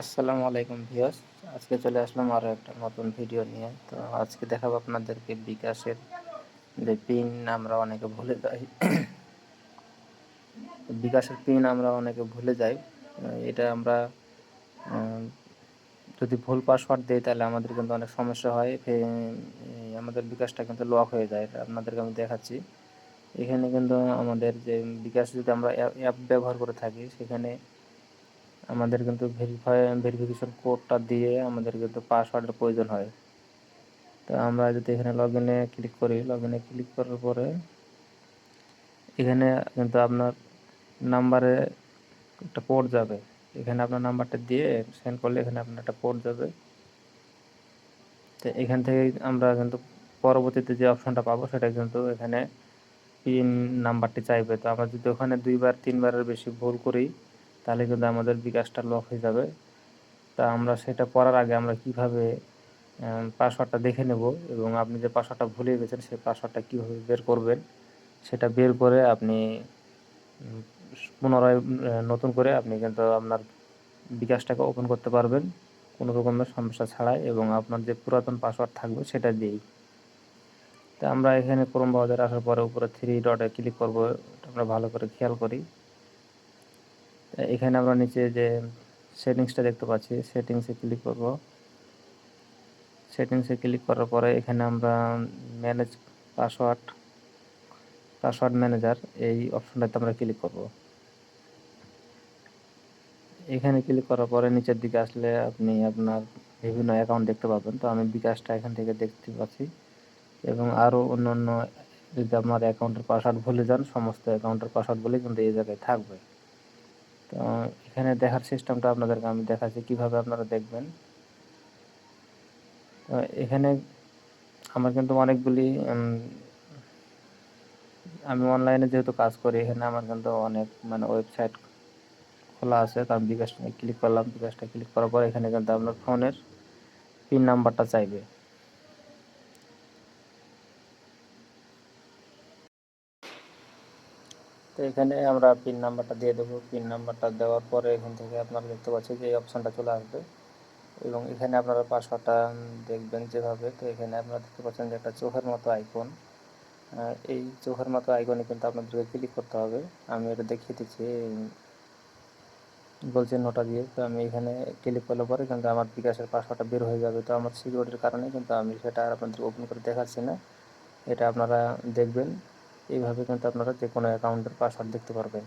আসসালামু আলাইকুম ভিউয়ার্স। আজকে চলে আসলাম আরও একটা নতুন ভিডিও নিয়ে। তো আজকে দেখাবো আপনাদেরকে বিকাশের যে পিন আমরা অনেকে ভুলে যাই। বিকাশের পিন আমরা অনেকে ভুলে যাই। এটা আমরা আহ, যদি ভুল পাসওয়ার্ড দিই তাহলে আমাদের কিন্তু অনেক সমস্যা হয়। আমাদের বিকাশটা কিন্তু লক হয়ে যায়। এটা আপনাদেরকে আমি দেখাচ্ছি। এখানে কিন্তু আমাদের যে বিকাশ যদি আমরা অ্যাপ ব্যবহার করে থাকি, সেখানে আমাদের কিন্তু ভেরিফিকেশন কোডটা দিয়ে আমাদের কিন্তু পাসওয়ার্ডের প্রয়োজন হয়। তো আমরা যদি এখানে লগ ইনে ক্লিক করি, লগ ইনে ক্লিক করার পরে এখানে কিন্তু আপনার নাম্বারে একটা কোড যাবে। এখানে আপনার নাম্বারটা দিয়ে সেন্ড করলে এখানে আপনার একটা কোড যাবে। তো এখান থেকে আমরা কিন্তু পরবর্তীতে যে অপশনটা পাবো সেটা কিন্তু এখানে পিন নাম্বারটি চাইবে। তো আমরা যদি ওখানে 2 বার 3বারের বেশি ভুল করি তাহলে কিন্তু আমাদের বিকাশটা লক হয়ে যাবে। তা আমরা সেটা করার আগে আমরা কিভাবে পাসওয়ার্ডটা দেখে নেব এবং আপনি যে পাসওয়ার্ডটা ভুলে গেছেন সেই পাসওয়ার্ডটা কীভাবে বের করবেন, সেটা বের করে আপনি পুনরায় নতুন করে আপনি কিন্তু আপনার বিকাশটাকে ওপেন করতে পারবেন কোনো রকমের সমস্যা ছাড়াই, এবং আপনার যে পুরাতন পাসওয়ার্ড থাকবে সেটা দিয়েই। তো আমরা এখানে ক্রোম ব্রাউজারে আসার পরে উপরে 3 ডটে ক্লিক করব। আমরা ভালো করে খেয়াল করি। এখানে আমরা নিচে যে সেটিংসটা দেখতে পাচ্ছি, সেটিংসে ক্লিক করব। সেটিংসে ক্লিক করার পরে এখানে আমরা ম্যানেজ পাসওয়ার্ড পাসওয়ার্ড ম্যানেজার এই অপশনটাতে আমরা ক্লিক করব। এখানে ক্লিক করার পরে নিচের দিকে আসলে আপনি আপনার বিভিন্ন অ্যাকাউন্ট দেখতে পাবেন। তো আমি বিকাশটা এখান থেকে দেখতে পাচ্ছি, এবং আরও অন্য যদি আপনার অ্যাকাউন্টের পাসওয়ার্ড ভুলে যান, সমস্ত অ্যাকাউন্টের পাসওয়ার্ড বলে কিন্তু এই জায়গায় থাকবে। তো এখানে দেখার সিস্টেমটা আপনাদেরকে আমি দেখাচ্ছি কীভাবে আপনারা দেখবেন। তো এখানে আমার কিন্তু অনেকগুলি আমি অনলাইনে যেহেতু কাজ করি, এখানে আমার কিন্তু অনেক ওয়েবসাইট খোলা আছে। তো আমি বিকাশটা ক্লিক করলাম। বিকাশটা ক্লিক করার পর এখানে কিন্তু আপনার ফোনের পিন নাম্বারটা চাইবে। তো এখানে আমরা পিন নাম্বারটা দিয়ে দেবো। পিন নাম্বারটা দেওয়ার পরে এখান থেকে আপনারা দেখতে পাচ্ছেন যে এই অপশানটা চলে আসবে, এবং এখানে আপনারা পাসওয়ার্ডটা দেখবেন যেভাবে। তো এখানে আপনারা দেখতে পাচ্ছেন যে একটা চোখের মতো আইকন, এই চোখের মতো আইকনে কিন্তু আপনাদেরকে ক্লিক করতে হবে। আমি এটা দেখিয়ে দিচ্ছি বলছে নোটা দিয়ে। তো আমি এখানে ক্লিক করলে পরে কিন্তু আমার বিকাশের পাসওয়ার্ডটা বের হয়ে যাবে। তো আমার সিকিউরিটির কারণে কিন্তু আমি সেটা আর আপনাদের ওপেন করে দেখাচ্ছি না। এটা আপনারা দেখবেন। এইভাবে কিন্তু আপনারা যে কোনো অ্যাকাউন্টের পাসওয়ার্ড দেখতে পারবেন।